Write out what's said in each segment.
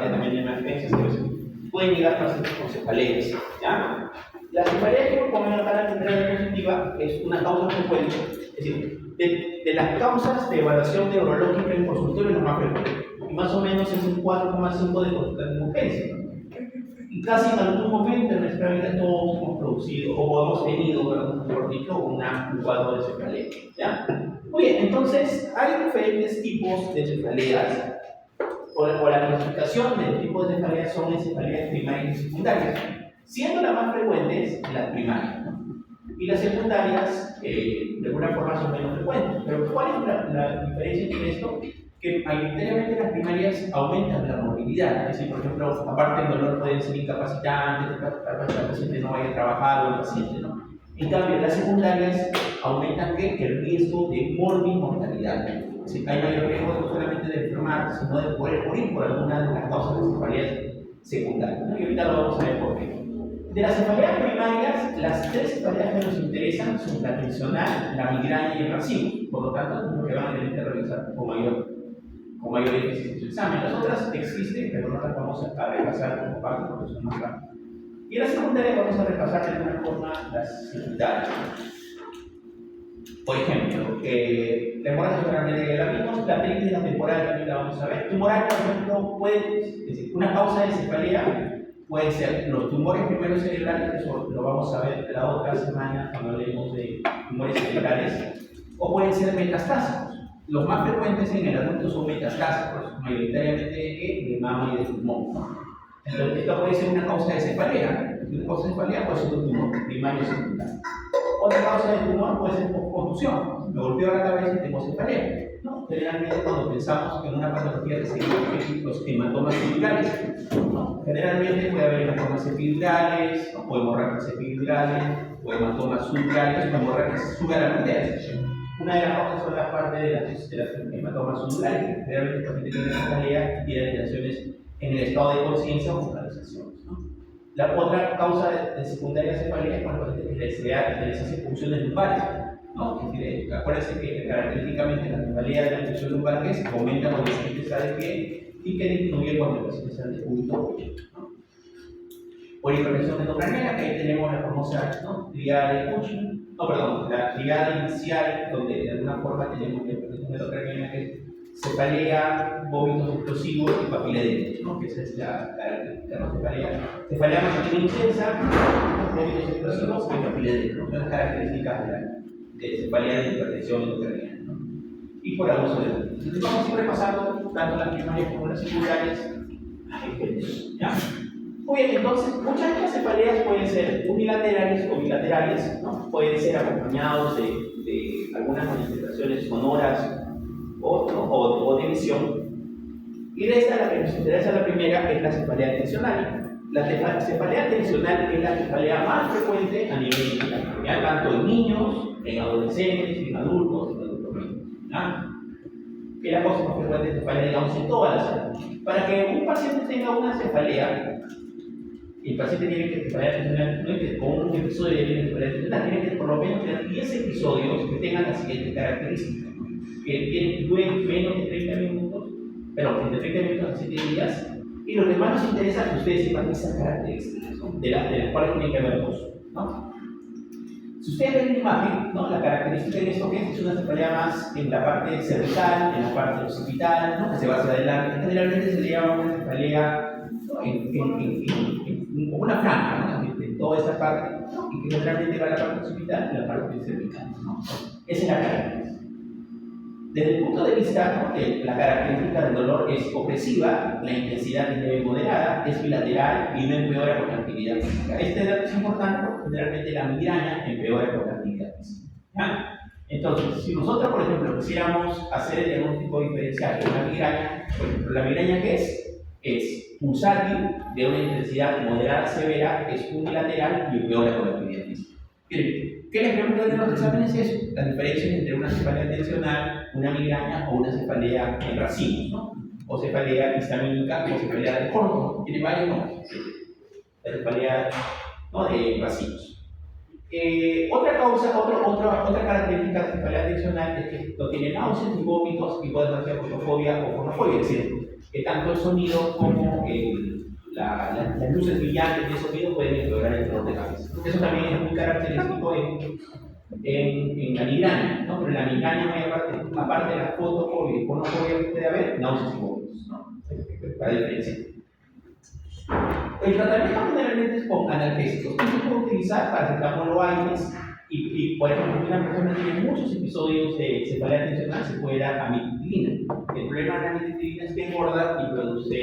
parte también de emergencias, pueden llegar pacientes con cefaleas, ¿ya? La cefalea que por comer la temprana positiva es una causa frecuente, es decir, de las causas de evaluación neurológica en consultorio es la más frecuente, y más o menos es un 4,5 de consultas de urgencia. Y casi en algún momento en nuestra vida todos hemos producido, o hemos tenido, mejor dicho, un cuadro de cefalea, ¿ya? Muy bien, entonces hay diferentes tipos de cefaleas, o la clasificación del tipo de cefaleas son en cefaleas primarias y secundarias, siendo las más frecuentes las primarias, ¿no? Y las secundarias de alguna forma son menos frecuentes. Pero ¿cuál es la diferencia entre esto? Que mayoritariamente las primarias aumentan la movilidad, es decir, por ejemplo, aparte del dolor pueden ser incapacitantes, para que el paciente no vaya a trabajar o el paciente, ¿no? En cambio, las secundarias aumentan el riesgo de morbimortalidad. Es decir, hay mayor riesgo no solamente de enfermar, sino de poder morir por alguna de las causas de cefaleas secundarias, ¿no? Y ahorita lo vamos a ver por qué. De las cefaleas primarias, las tres cefaleas que nos interesan son la tensional, la migraña y el racimo. Por lo tanto, es lo que van a tener que realizar con mayor énfasis en su examen. Las otras existen, pero no las vamos a repasar como parte porque son más rápidas. Y en la secundaria vamos a repasar de alguna forma las secundarias. Por ejemplo, la hemorragia cerebral ya la vimos, la técnica temporal también la vamos a ver. Tumoral, por ejemplo, es decir, una causa de cefalea puede ser los tumores primeros cerebrales, eso lo vamos a ver la otra semana cuando hablemos de tumores cerebrales, o pueden ser metastásicos. Los más frecuentes en el adulto son metastásicos, mayoritariamente de mama y de pulmón, ¿no? Entonces, esto puede ser una causa de cefalea. Una causa de cefalea puede ser un tumor primario o secundario. Otra causa de tumor puede ser contusión. Me golpeo la cabeza y tengo cefalea, ¿no? Generalmente, cuando pensamos en una patología que se llama los hematomas epidurales, ¿no? Generalmente puede haber hematomas epidurales, o hemorragias epidurales, o hematomas subdurales, o hemorragias subaracnoideas. Una de las causas son la parte de las hematomas subdurales, que generalmente el paciente tiene cefalea y tiene alteraciones en el estado de conciencia o focalizaciones, ¿no? La otra causa de secundaria cefalea es cuando el paciente se hace funciones lumbares, ¿no? Es decir, acuérdense que característicamente la cefalea de la función lumbar que aumenta cuando el paciente sale de pie y que disminuye cuando el paciente sale de cúbito, ¿no? Por hipertensión endocraniana, que ahí tenemos la famosa, ¿no?, triada de Cushing, la triada inicial, donde de alguna forma tenemos la hipertensión endocraniana que es cefalea, vómitos explosivos y papiledema, ¿no? Que esa es la característica, ¿no? Cefalea matutina intensa, vómitos explosivos y papiledema, ¿no? Son las características de cefalea de hipertensión endocraniana, ¿no? Y por abuso de la. Entonces vamos a ir repasando tanto las primarias como las secundarias, ¿ya? Muy bien, entonces muchas de las cefaleas pueden ser unilaterales o bilaterales, ¿no? Pueden ser acompañados de algunas manifestaciones sonoras o de visión. Y de esta, la que nos interesa la primera es la cefalea tensional. La cefalea tensional es la cefalea más frecuente a nivel mundial, ¿ya? Tanto en niños, en adolescentes, en adultos mayores, ¿ya? Que la cosa más frecuente es cefalea, digamos, en todas las edades. Para que un paciente tenga una cefalea, el paciente tiene que cefalea tensional, no es que con un episodio de cefalea tensional, tiene que por lo menos tener 10 episodios que tengan las siguientes características: que duren menos de 30 minutos, pero entre 30 minutos a 7 días, y lo que más nos interesa es que ustedes sepan esas características, ¿no?, de las cuales tienen que haber dos, ¿no? Si ustedes ven la imagen, ¿no?, la característica de esto que es una cefalea más en la parte cervical, en la parte occipital, ¿no?, que se va hacia adelante. Generalmente se le llama una cefalea, ¿no?, como una franja, ¿no?, en toda esta parte, ¿no?, y que generalmente va a la parte occipital y la parte cervical, ¿no? Esa es la característica. Desde el punto de vista, ¿no?, que la característica del dolor es opresiva, la intensidad es leve moderada, es bilateral y no empeora con la actividad física. Este dato es importante porque generalmente la migraña empeora con la actividad física, ¿ya? Entonces, si nosotros, por ejemplo, quisiéramos hacer el diagnóstico diferencial de una migraña, por ejemplo, la migraña ¿qué es? Es pulsátil, de una intensidad moderada severa, es unilateral y empeora con la actividad física. Miren, ¿qué les pregunto de los exámenes? Es eso, las diferencias entre una cefalea tensional, una migraña o una cefalea en racimos, ¿no? O cefalea histamínica o cefalea de corto. Tiene varios nombres. La cefalea, ¿no?, de racimos. Otra característica de la cefalea tensional es que no tiene náuseas ni vómitos y puede ser fotofobia o fonofobia, es decir, que tanto el sonido como las luces brillantes de sonido pueden empeorar el dolor de cabeza. Eso también es muy característico en la migraña, ¿no? Pero en la migraña, aparte de la fotofobia y fonofobia que puede haber, náuseas y vómitos, ¿no? Para diferenciar. El tratamiento generalmente es con analgésicos. Esto se puede utilizar para paracetamol o AINES y, por ejemplo, si una persona tiene muchos episodios de cefalea tensional, se puede dar amitriptilina. El problema de la amitriptilina es que engorda y produce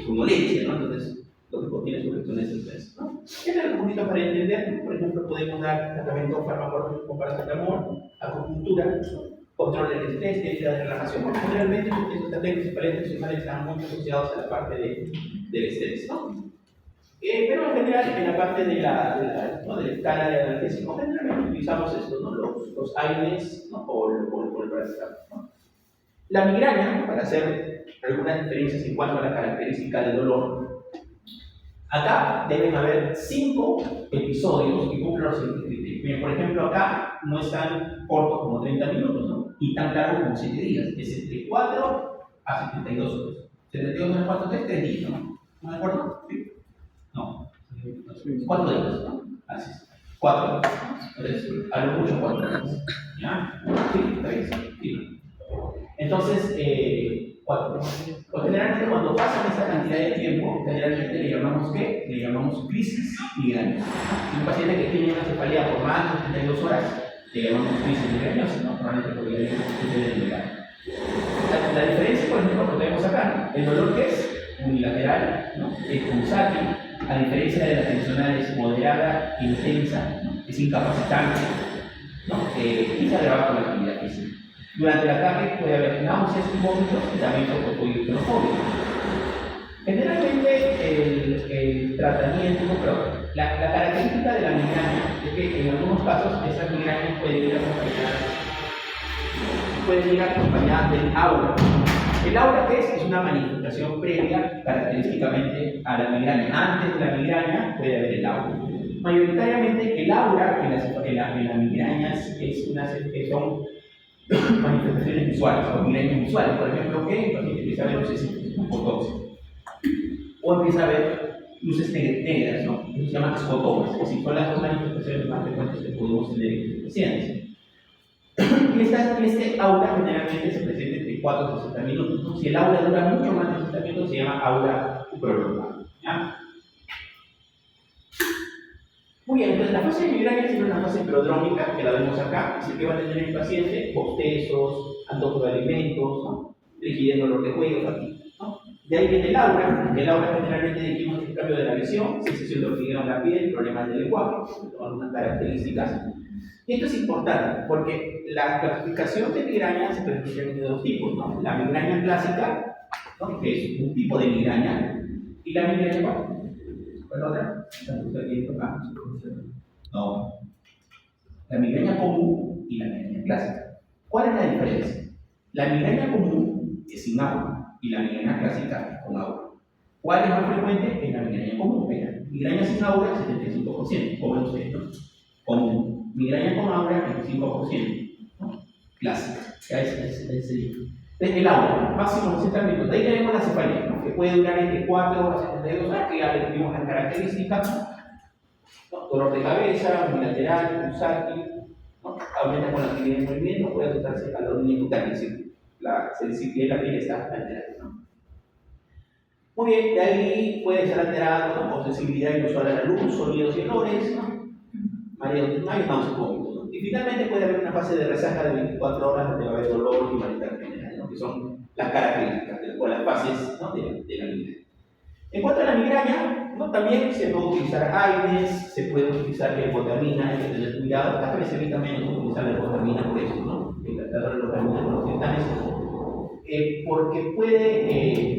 somnolencia, ¿no? Entonces, lo que contiene son reacciones estrés, ¿no? Este es un poquito para entender. Por ejemplo, podemos dar tratamiento farmacológico con paracetamol, acupuntura, control del estrés, técnica de relajación. Porque generalmente estos tratamientos cefalea tensional están muy asociados a la parte del estrés, ¿no? Pero en general, en la parte de la escala de analgésicos, generalmente utilizamos esto, ¿no? Los AINES, ¿no? o el paracetamol, ¿no? La migraña, para hacer algunas diferencias en cuanto a la característica del dolor, acá deben haber 5 episodios que cumplen los siguientes criterios. Bien, por ejemplo, acá no es tan corto como 30 minutos, ¿no? Y tan largo como 7 días. Es entre 4 a 72 horas. 72 horas, 4 días, 3 días, ¿no? ¿No de acuerdo? ¿Sí? No. 4 días, ¿no? Así es. 4 días. Entonces, a lo mucho 4 días. ¿Ya? Sí, está bien. Sí. Entonces, 4 días. Pues generalmente cuando pasan esa cantidad de tiempo, generalmente le llamamos ¿qué? Le llamamos crisis migrañosa. Si un paciente que tiene una cefalea por más de 32 horas, le llamamos crisis migrañosa, ¿no? Probablemente podría ser la diferencia, por ejemplo, que tenemos acá, el dolor que es unilateral, ¿no? Es pulsátil, a diferencia de la tensional es moderada, intensa, ¿no? Es incapacitante, ¿no? Y se agrava con la actividad física. Durante el ataque puede haber náuseas y vómitos y también fotofobia y fonofobia. Generalmente el tratamiento, pero la característica de la migraña es que en algunos casos esas migrañas pueden ir acompañadas del aura. El aura, ¿qué es? Es una manifestación previa característicamente a la migraña. Antes de la migraña puede haber el aura. Mayoritariamente el aura en las migrañas son manifestaciones visuales o migrañas visuales. Por ejemplo, que el paciente empieza a ver luces fotóxicas o empieza a ver luces negras, ¿no? Eso se llama escotomas. Es decir, son las dos manifestaciones más frecuentes que podemos tener en los pacientes. Y este aura generalmente se presenta entre 4 a 60 minutos, ¿no? Si el aura dura mucho más de 60 minutos, se llama aura prolongada, ¿ya? Muy bien, entonces la fase de migraña es una fase prodrómica, que la vemos acá, es decir, que va a tener el paciente bostezos, antojo de alimentos, ¿no? Rigidez, dolor de cuello, fatiga, ¿no? De ahí viene el aura generalmente dijimos que el cambio de la visión, sensación de hormigueo en la piel, problemas del lenguaje, son algunas características. Y esto es importante porque la clasificación de migraña se clasifica en 2 tipos, ¿no? La migraña clásica, ¿no? Que es un tipo de migraña, y la migraña, ¿cuál otra? No. La migraña común y la migraña clásica. ¿Cuál es la diferencia? La migraña común es sin aura y la migraña clásica es con aura. ¿Cuál es más frecuente? Es la migraña común. Migraña sin aura, 75%, como ven ustedes, ¿no? Común. Migraña con aura, 25%, ¿no? Clásica. Ya es el aura, máximo 60 minutos. De ahí tenemos la cefalea, ¿no? Que puede durar entre 4 a 72 horas, que ya le vimos las características, ¿no? Dolor de cabeza, unilateral, pulsátil, ¿no? Aumenta con la actividad de movimiento, puede adaptarse a la orina cutánea, es decir, la sensibilidad de la piel está alterada, ¿no? Muy bien, de ahí puede ser alterada, ¿no? Con sensibilidad inusual a la luz, sonidos y olores, ¿no? Mareos, desmayos, náuseas, vómitos, ¿no? Y finalmente puede haber una fase de resaca de 24 horas donde va a haber dolor y malestar general, ¿no? Que son las características o las fases, ¿no? de la migraña. En cuanto a la migraña, ¿no? También se puede utilizar AINES, se puede utilizar levotamina, hay que tener cuidado. Acá me serví también utilizar levotamina por eso, ¿no? El tratador de levotamina con los titanes, porque puede,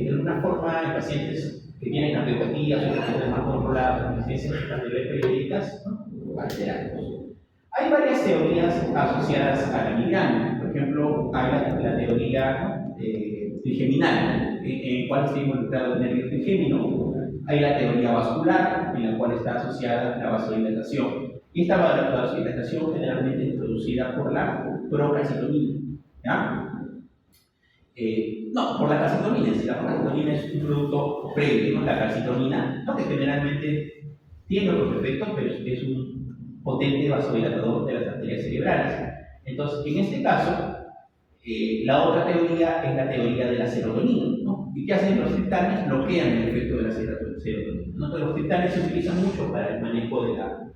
de alguna forma, en pacientes que tienen cardiopatías o que tienen más controladas, con deficiencias periódicas, ¿no? Alterarlos. Hay varias teorías asociadas a la migraña. Por ejemplo, hay la teoría trigeminal, en la cual está involucrado el nervio trigémino. Hay la teoría vascular, en la cual está asociada la vasodilatación. Y esta vasodilatación generalmente es producida por la procalcitonina, ¿ya? No, por la calcitonina. La calcitonina es un producto previo, ¿no? La calcitonina, ¿no? Que generalmente tiene otros efectos, pero es un potente vasodilatador de las arterias cerebrales. Entonces, en este caso, la otra teoría es la teoría de la serotonina, ¿no? ¿Y qué hacen los triptanes? Bloquean el efecto de la serotonina, ¿no? Entonces, los triptanes se utilizan mucho para el manejo de la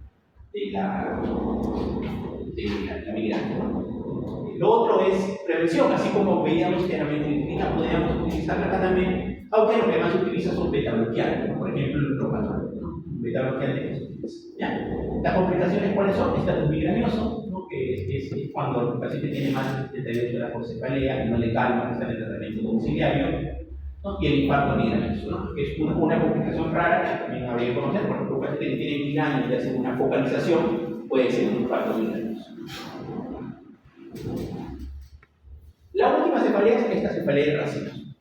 migraña, ¿no? Lo otro es prevención, así como veíamos que la metilfenidina podríamos utilizarla acá también, aunque lo que más se utiliza son beta-bloqueantes, por ejemplo el propanolol, ¿no? Beta-bloqueante que se utiliza. ¿Ya? Las complicaciones, ¿cuáles son? Estatus migrañoso, ¿no? Que es cuando el paciente tiene más de 78 horas por cefalea y no le calma, que está en el tratamiento domiciliario, ¿no? Y el infarto migrañoso, ¿no? Que es una complicación rara que también habría que conocer. Por ejemplo, un paciente que tiene migraña y hace una focalización puede ser un infarto migrañoso. La última cefalea es esta cefalea de racimos.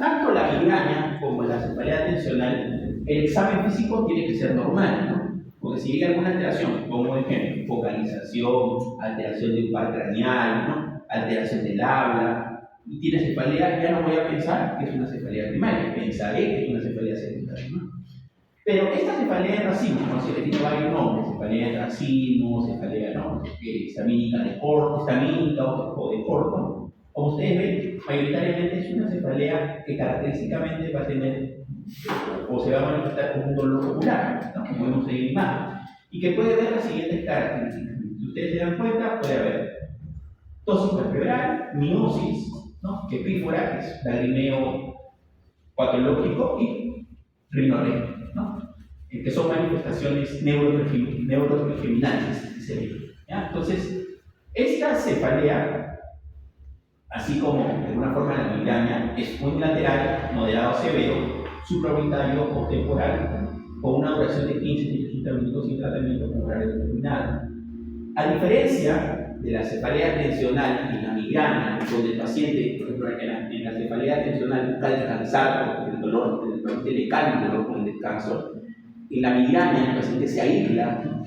Tanto la migraña como la cefalea tensional, el examen físico tiene que ser normal, ¿no? Porque si hay alguna alteración, como ejemplo, focalización, alteración de un par craneal, ¿no? Alteración del habla, y tiene cefalea, ya no voy a pensar que es una cefalea primaria, pensaré que es una cefalea secundaria, ¿no? Pero esta cefalea de racimo, ¿no? Se le tiene varios nombres: cefalea de racimo, cefalea, ¿no? Histamínica de corto, histamínica o de corto. Como ustedes ven, mayoritariamente es una cefalea que característicamente va a tener o se va a manifestar como un dolor ocular, ¿no? Como vemos en la imagen, y que puede ver las siguientes características. Si ustedes se dan cuenta, puede haber tos interfebral, miosis, ¿no? Epífora, que es lagrimeo patológico, y rinorrea, ¿no? Que son manifestaciones neurotrigeminales. Entonces, esta cefalea, así como de alguna forma la migraña, es unilateral, moderado a severo, supraorbitario o temporal, con una duración de 15-30 minutos sin tratamiento con horario determinado. A diferencia de la cefalea tensional y la migraña, donde el paciente, por ejemplo, en la cefalea tensional busca descansar porque el paciente le calma el dolor con el descanso. En la migraña el paciente se aísla,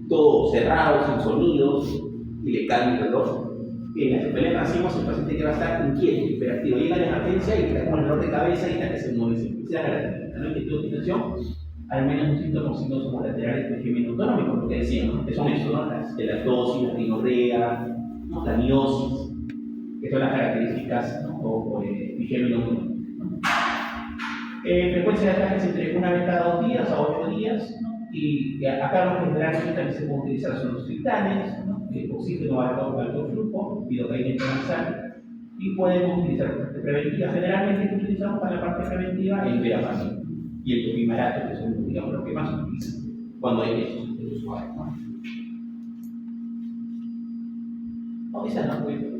todo cerrado, sin sonidos, y le calma el dolor. En la cefalea de racimos el paciente que va a estar inquieto, hiperactivo, llega a la emergencia y está con el dolor de cabeza y está que se mueve, se empieza a la inquietud, al menos un síntoma o síntomas laterales del régimen autonómico, porque decíamos, ¿no? Que son eso, ¿no? La telatosis, la rinorrea, ¿no? La miosis, que son las características, ¿no? O régimen autonómico, ¿no? Frecuencia de ataques entre una vez cada 2 días a 8 días, ¿no? Y acá lo generalmente también se puede utilizar son los triptanes, ¿no? Oxígeno alto flujo, lidocaína intranasal, y podemos utilizar parte preventiva. Generalmente que utilizamos para la parte preventiva el verapamil y el topimarato, que son, digamos, los que más se utilizan cuando hay estos usuarios, ¿no? No, esa no puede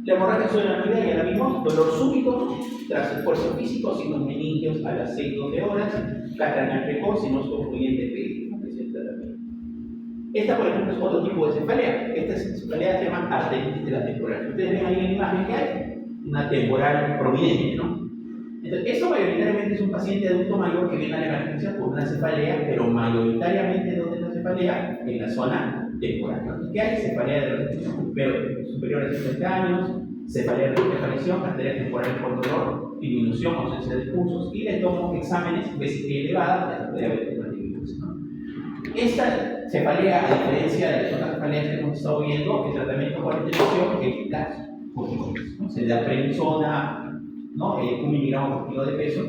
la hemorragia subaracnoidea, ya la vimos, dolor súbito tras esfuerzo físico, signos meningios a las 6-12 horas, craneal precoz, signos concluyentes pedidos, ¿no? Esta, por ejemplo, es otro tipo de cefalea. Esta cefalea se llama arteritis de la temporal. Ustedes ven ahí en la imagen que hay una temporal prominente, ¿no? Entonces, esto mayoritariamente es un paciente adulto mayor que viene a la emergencia por una cefalea, pero mayoritariamente, ¿dónde es la cefalea? En la zona temporal, ¿no? ¿Qué hay? Cefalea de repetición, pero superior a 50 años, cefalea de repetición, arteria temporal por dolor, disminución, ausencia de pulsos, y le tomo exámenes, vesícula elevada, ya puede haber diabetes, ¿no? Esta cefalea, a diferencia de las otras cefaleas que hemos estado viendo, el tratamiento con intervención es eficaz, ¿no? Se le da prednisona, ¿no? 1 miligramo por kilo de peso,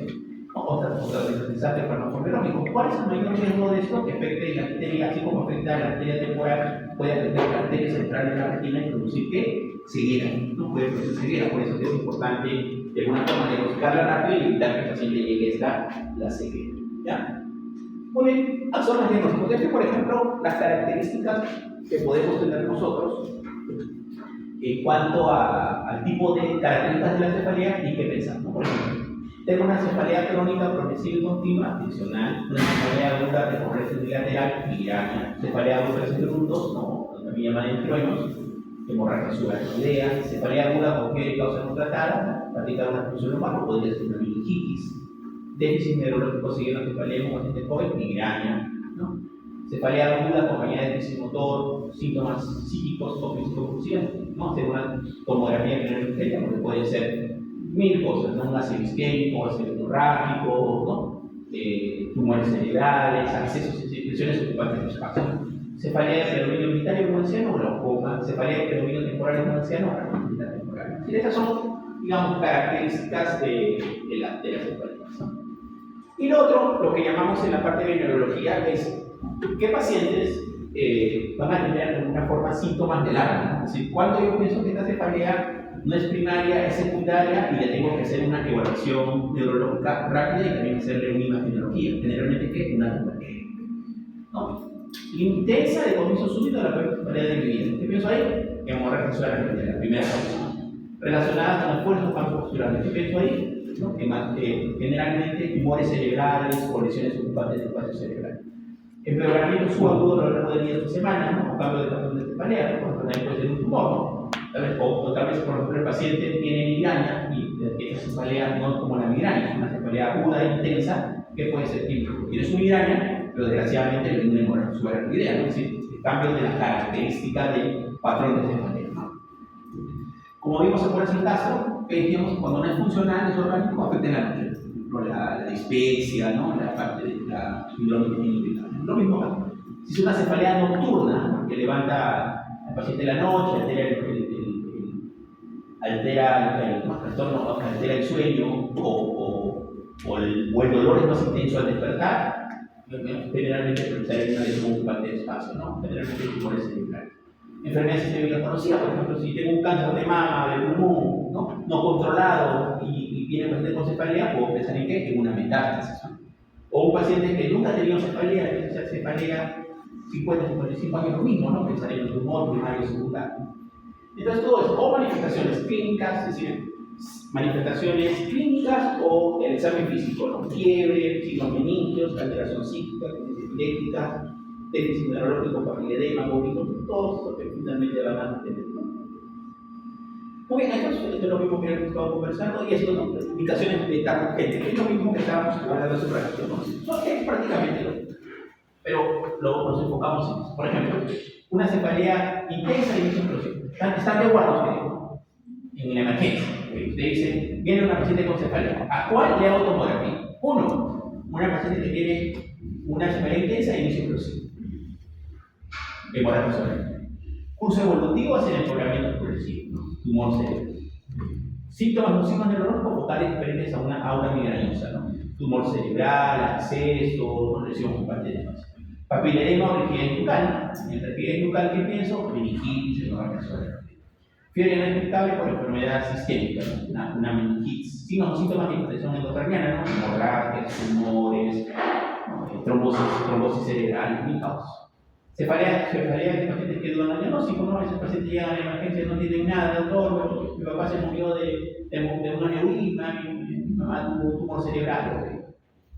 ¿no? Otras desestabilizantes farmacológicos. ¿Cuál es el mayor riesgo de esto? Que afecte la arteria, así como afecta la arteria temporal, puede afectar la arteria central de la retina y producir que ceguera, ¿no? Puede producir ceguera, por eso es importante de alguna forma diagnosticarla rápido y evitar que el paciente llegue a la ceguera, ¿ya? Muy bien, son las diagnósticos. Este, por ejemplo, las características que podemos tener nosotros en cuanto al tipo de características de la cefalea y qué pensar, ¿no? Por ejemplo, tengo una cefalea crónica progresiva y continua, tensional, una cefalea aguda de corrección unilateral, migraña, cefalea aguda de segundos, ¿no? Lo que me llaman en truenos, hemorragia subaracnoidea, cefalea aguda con qué causa no tratada, practicar una expulsión lumbar, podría ser una meningitis, déficit neurológico siguiendo cefalea en un paciente joven, migraña, ¿no? Cefalea aguda acompañada de crisis motor, síntomas psíquicos o físico-convulsivos, ¿no? Hacer una tomografía clínica, porque puede ser mil cosas, ¿no? Un ácido isquémico, ácido hemorrágico, ¿no? Tumores cerebrales, accesos y lesiones ocupantes del espacio. Cefalea de predominio unitario como anciano, glaucoma. Cefalea de predominio temporal como anciano, radiología temporal. Y esas son, digamos, características de la cefalea. Y lo otro, lo que llamamos en la parte de neurología, es qué pacientes van a tener de alguna forma síntomas del alma, ¿no? Es decir, cuando yo pienso que esta cefalea no es primaria, es secundaria y le tengo que hacer una evaluación neurológica rápida y también hacerle una imagenología, generalmente ¿qué? Una tomografía, ¿no? Intensa de comienzo súbito a la peor cefalea de mi vida. ¿Qué pienso ahí? Hemorragia cerebral, la primera causa. Relacionada con esfuerzos campoposturales. ¿Qué pienso ahí? ¿No? Generalmente tumores cerebrales o lesiones ocupantes del espacio cerebral. Empeoramiento subagudo a lo largo de 10 semanas, ¿no? O cambio de patrón de cefalea, ¿no? Porque también puede ser un tumor, ¿no? Tal vez, por ejemplo, el paciente tiene migraña y esa cefalea no es como la migraña, es una cefalea aguda e intensa que puede ser típico. Tiene su migraña, pero desgraciadamente le tiene una subaracnoidea, ¿no? Es decir, el cambio de la característica del patrón de cefalea, ¿no? Como vimos por ese caso, que dijimos cuando no es funcional, es orgánico, afecta en la noche. La dispepsia, ¿no? La parte de la hidromielina. Lo mismo acá. Si es una cefalea nocturna, que levanta al paciente en la noche, altera el sueño o el dolor es más intenso al despertar, generalmente presentará una lesión ocupante de espacio, ¿no? Generalmente tumores cerebrales. Enfermedades sistémicas conocidas, por ejemplo, si tengo un cáncer de mama, de pulmón, no controlado y viene paciente con cefalea, puedo pensar en qué? En una metástasis, ¿no? O un paciente que nunca ha tenido cefalea, que tiene cefalea 50, 55 años, lo mismo, ¿no? Pensar en un tumor primario secundario. Entonces, todo eso, o manifestaciones clínicas, es decir, manifestaciones clínicas o el examen físico, ¿no? Fiebre, signos meningios, alteración psíquica, crisis epiléptica, déficit neurológico, papilledema, vómito, todo esto que finalmente van a tener, ¿no? Muy bien, esto es lo mismo que hemos estado conversando y esto, ¿no? Indicaciones de etapa urgente, que es lo mismo que estábamos hablando hace un ratito, ¿no? Es prácticamente lo mismo, pero nos enfocamos en eso. Por ejemplo, una cefalea intensa y explosiva. Están de acuerdo en la emergencia. Usted dice, viene una paciente con cefalea. ¿A cuál le hago tomografía? Uno, una paciente que tiene una cefalea intensa y explosiva. Hemorragia cerebral. Curso evolutivo hacia el empeoramiento progresivo, ¿no? Tumor cerebral. Síntomas nocivos neurológicos vocales diferentes a una aura migrañosa, ¿no? Tumor cerebral, acceso, lesión ocupante de espacio. Papiledema o rigidez bucal. En rigidez bucal, ¿qué pienso? Meningitis, hemorragia cerebral. Fiebre no explicable por enfermedad sistémica, ¿no? Una meningitis. Signos o síntomas de infección endocraniana, ¿no? Hemorragias, tumores, ¿no? Trombosis cerebral y caos. Cefalea de pacientes que dudan al diagnóstico, ¿no? Esos pacientes llegan a la emergencia, no tienen nada, doctor, mi papá se murió de un aneurisma, mi mamá tuvo un tumor cerebral,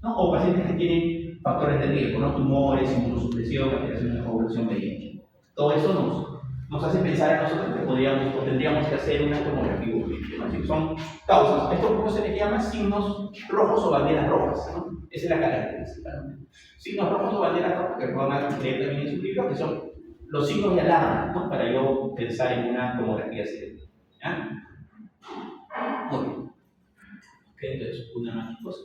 ¿no? O pacientes que tienen factores de riesgo, ¿no? Tumores, inmunosupresión, alteraciones de la población media. Todo eso nos hace pensar a nosotros que podríamos o tendríamos que hacer una tomografía urgente, ¿no? Así que son causas. Esto se les llama signos rojos o banderas rojas, ¿no? Esa es la característica, ¿no? Signos rojos o banderas rojas que van a leer también en su libro, que son los signos de alarma, ¿no? Para yo pensar en una tomografía cerebral. ¿Ya? Muy bien. Ok, entonces, una más cosa.